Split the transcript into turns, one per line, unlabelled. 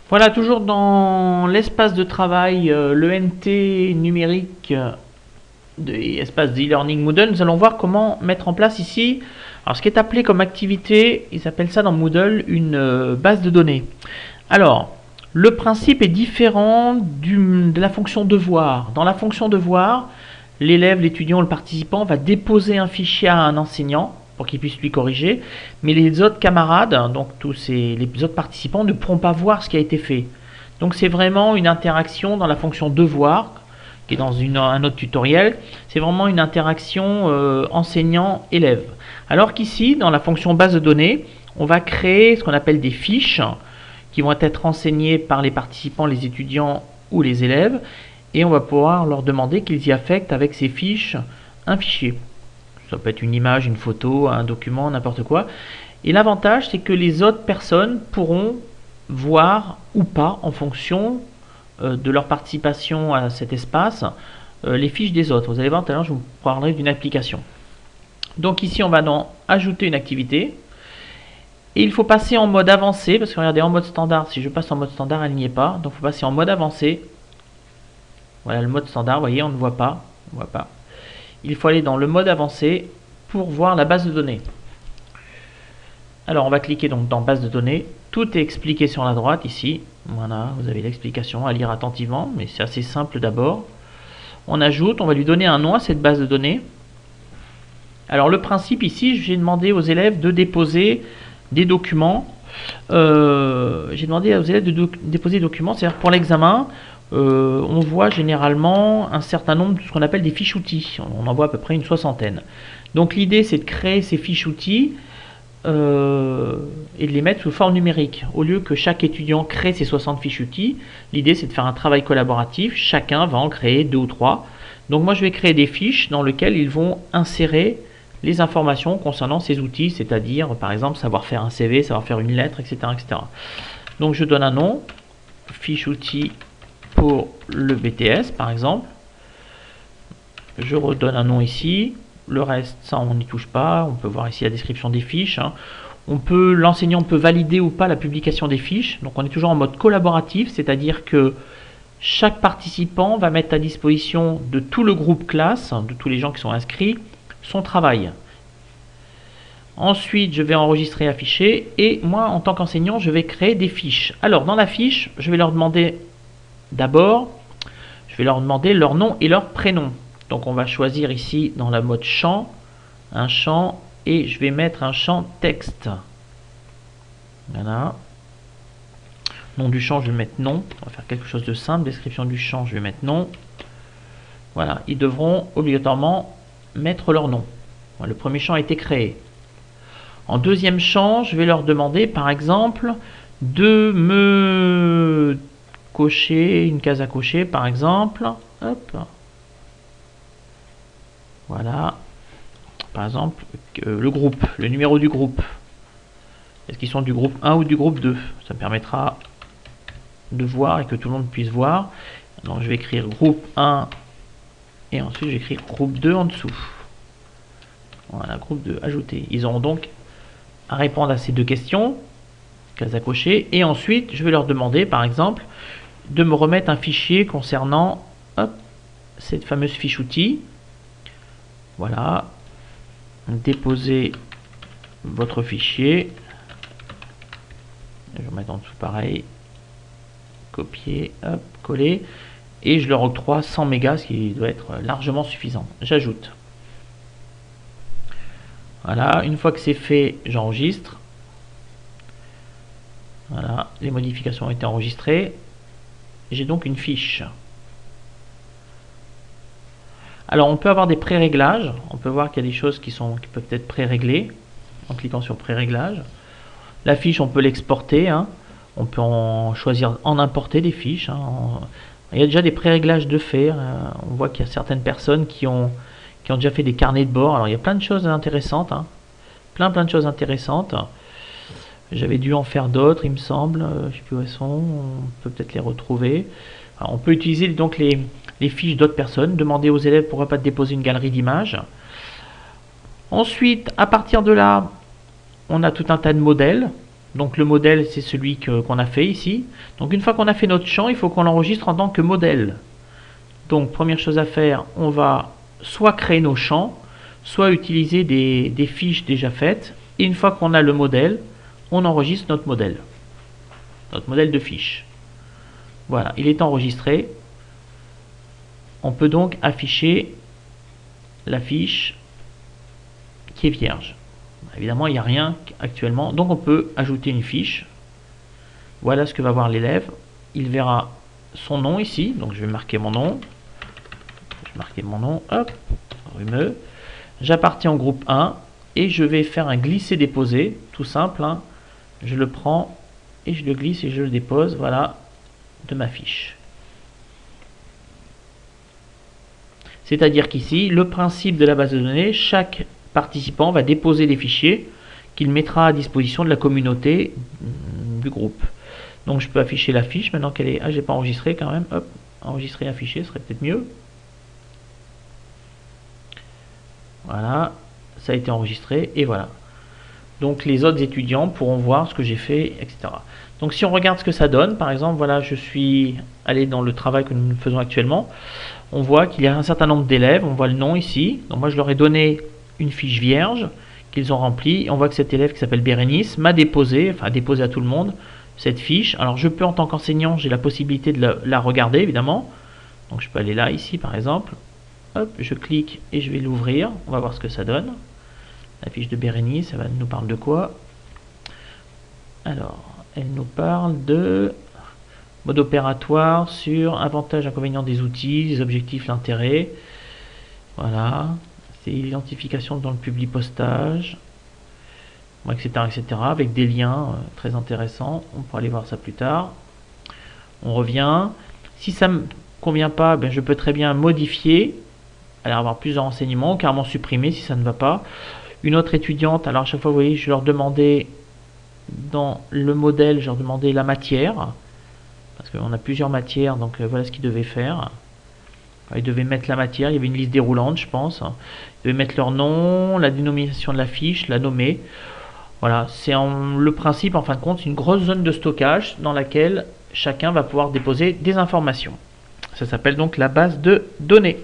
Voilà, toujours dans l'espace de travail, l'ENT numérique de espace d'e-learning Moodle, nous allons voir comment mettre en place ici, alors ce qui est appelé comme activité, ils appellent ça dans Moodle une base de données. Alors, le principe est différent de la fonction devoir. Dans la fonction devoir, l'élève, l'étudiant, le participant va déposer un fichier à un enseignant pour qu'il puisse lui corriger, mais les autres camarades, donc les autres participants, ne pourront pas voir ce qui a été fait. Donc c'est vraiment une interaction dans la fonction devoir, qui est dans un autre tutoriel, c'est vraiment une interaction enseignant-élève. Alors qu'ici, dans la fonction base de données, on va créer ce qu'on appelle des fiches qui vont être enseignées par les participants, les étudiants ou les élèves, et on va pouvoir leur demander qu'ils y affectent avec ces fiches un fichier. Ça peut être une image, une photo, un document, n'importe quoi. Et l'avantage, c'est que les autres personnes pourront voir ou pas, en fonction de leur participation à cet espace, les fiches des autres. Vous allez voir, tout à l'heure, je vous parlerai d'une application. Donc ici, on va donc ajouter une activité. Et il faut passer en mode avancé, parce que regardez, en mode standard, si je passe en mode standard, elle n'y est pas. Donc il faut passer en mode avancé. Voilà le mode standard, vous voyez, on ne voit pas. On voit pas. Il faut aller dans le mode avancé pour voir la base de données. Alors on va cliquer donc dans base de données. Tout est expliqué sur la droite ici. Voilà, vous avez l'explication à lire attentivement, mais c'est assez simple d'abord. On ajoute, on va lui donner un nom à cette base de données. Alors le principe ici, j'ai demandé aux élèves de déposer des documents. J'ai demandé aux élèves de déposer des documents, c'est-à-dire pour l'examen, on voit généralement un certain nombre de ce qu'on appelle des fiches outils. On en voit à peu près une soixantaine. Donc l'idée, c'est de créer ces fiches outils et de les mettre sous forme numérique. Au lieu que chaque étudiant crée ses 60 fiches outils, l'idée, c'est de faire un travail collaboratif. Chacun va en créer 2 ou 3. Donc moi, je vais créer des fiches dans lesquelles ils vont insérer les informations concernant ces outils, c'est-à-dire, par exemple, savoir faire un CV, savoir faire une lettre, etc., etc. Donc je donne un nom, fiche outils pour le BTS par exemple. Je redonne un nom ici. Le reste, ça on n'y touche pas. On peut voir ici la description des fiches. L'enseignant peut valider ou pas la publication des fiches. Donc on est toujours en mode collaboratif, c'est-à-dire que chaque participant va mettre à disposition de tout le groupe classe, de tous les gens qui sont inscrits, son travail. Ensuite, je vais enregistrer, afficher, et moi, en tant qu'enseignant, je vais créer des fiches. Alors, dans la fiche, je vais leur demander d'abord, leur nom et leur prénom. Donc, on va choisir ici, dans la mode champ, un champ, et je vais mettre un champ texte. Voilà. Nom du champ, je vais mettre nom. On va faire quelque chose de simple. Description du champ, je vais mettre nom. Voilà, ils devront obligatoirement mettre leur nom. Le premier champ a été créé. En deuxième champ, je vais leur demander, par exemple, de me cocher une case à cocher, par exemple. Hop. Voilà. Par exemple, le groupe, le numéro du groupe. Est-ce qu'ils sont du groupe 1 ou du groupe 2? Ça me permettra de voir et que tout le monde puisse voir. Donc je vais écrire groupe 1 et ensuite je vais écrire groupe 2 en dessous. Voilà, groupe 2, ajouter. Ils auront donc à répondre à ces deux questions, case à cocher, et ensuite je vais leur demander par exemple de me remettre un fichier concernant cette fameuse fiche outil. Voilà, déposer votre fichier. Je vais remettre en dessous pareil, copier, hop, coller, et je leur octroie 100 mégas, ce qui doit être largement suffisant. J'ajoute. Voilà, une fois que c'est fait, j'enregistre. Voilà, les modifications ont été enregistrées. J'ai donc une fiche. Alors, on peut avoir des pré-réglages. On peut voir qu'il y a des choses qui peuvent être pré-réglées en cliquant sur pré-réglage. La fiche, on peut l'exporter. On peut en choisir en importer des fiches. Il y a déjà des pré-réglages de fait. On voit qu'il y a certaines personnes qui ont déjà fait des carnets de bord. Alors il y a plein de choses intéressantes, plein de choses intéressantes. J'avais dû en faire d'autres, il me semble. Je ne sais plus où elles sont. On peut peut-être les retrouver. Alors, on peut utiliser donc les fiches d'autres personnes. Demander aux élèves pourquoi pas de déposer une galerie d'images. Ensuite, à partir de là, on a tout un tas de modèles. Donc le modèle, c'est celui qu'on a fait ici. Donc une fois qu'on a fait notre champ, il faut qu'on l'enregistre en tant que modèle. Donc première chose à faire, on va soit créer nos champs, soit utiliser des fiches déjà faites. Et une fois qu'on a le modèle, on enregistre notre modèle de fiche. Voilà, il est enregistré. On peut donc afficher la fiche qui est vierge. Évidemment, il n'y a rien actuellement, donc on peut ajouter une fiche. Voilà ce que va voir l'élève. Il verra son nom ici, donc je vais marquer mon nom. Hop, rumeux. J'appartiens au groupe 1 et je vais faire un glisser-déposer, tout simple. Hein. Je le prends et je le glisse et je le dépose, voilà, de ma fiche. C'est-à-dire qu'ici, le principe de la base de données, chaque participant va déposer des fichiers qu'il mettra à disposition de la communauté du groupe. Donc je peux afficher la fiche maintenant qu'elle est... Ah, j'ai pas enregistré quand même. Hop, enregistrer un fichier serait peut-être mieux. Voilà, ça a été enregistré et voilà. Donc les autres étudiants pourront voir ce que j'ai fait, etc. Donc si on regarde ce que ça donne, par exemple, voilà, je suis allé dans le travail que nous faisons actuellement. On voit qu'il y a un certain nombre d'élèves, on voit le nom ici. Donc moi je leur ai donné une fiche vierge qu'ils ont remplie. On voit que cet élève qui s'appelle Bérénice m'a déposé, enfin déposé à tout le monde, cette fiche. Alors je peux en tant qu'enseignant, j'ai la possibilité de la regarder évidemment. Donc je peux aller là, ici par exemple. Hop, je clique et je vais l'ouvrir. On va voir ce que ça donne. La fiche de Bérénice, ça nous parle de quoi? Alors, elle nous parle de mode opératoire sur avantages, inconvénients des outils, des objectifs, l'intérêt. Voilà, c'est l'identification dans le publipostage, etc., etc., avec des liens très intéressants. On pourra aller voir ça plus tard. On revient. Si ça ne me convient pas, ben je peux très bien modifier, aller avoir plus de renseignements, carrément supprimer si ça ne va pas. Une autre étudiante, alors à chaque fois, vous voyez, je leur demandais dans le modèle, je leur demandais la matière, parce qu'on a plusieurs matières, donc voilà ce qu'ils devaient faire. Ils devaient mettre la matière, il y avait une liste déroulante, je pense. Ils devaient mettre leur nom, la dénomination de la fiche, la nommer. Voilà, c'est le principe, en fin de compte, c'est une grosse zone de stockage dans laquelle chacun va pouvoir déposer des informations. Ça s'appelle donc la base de données.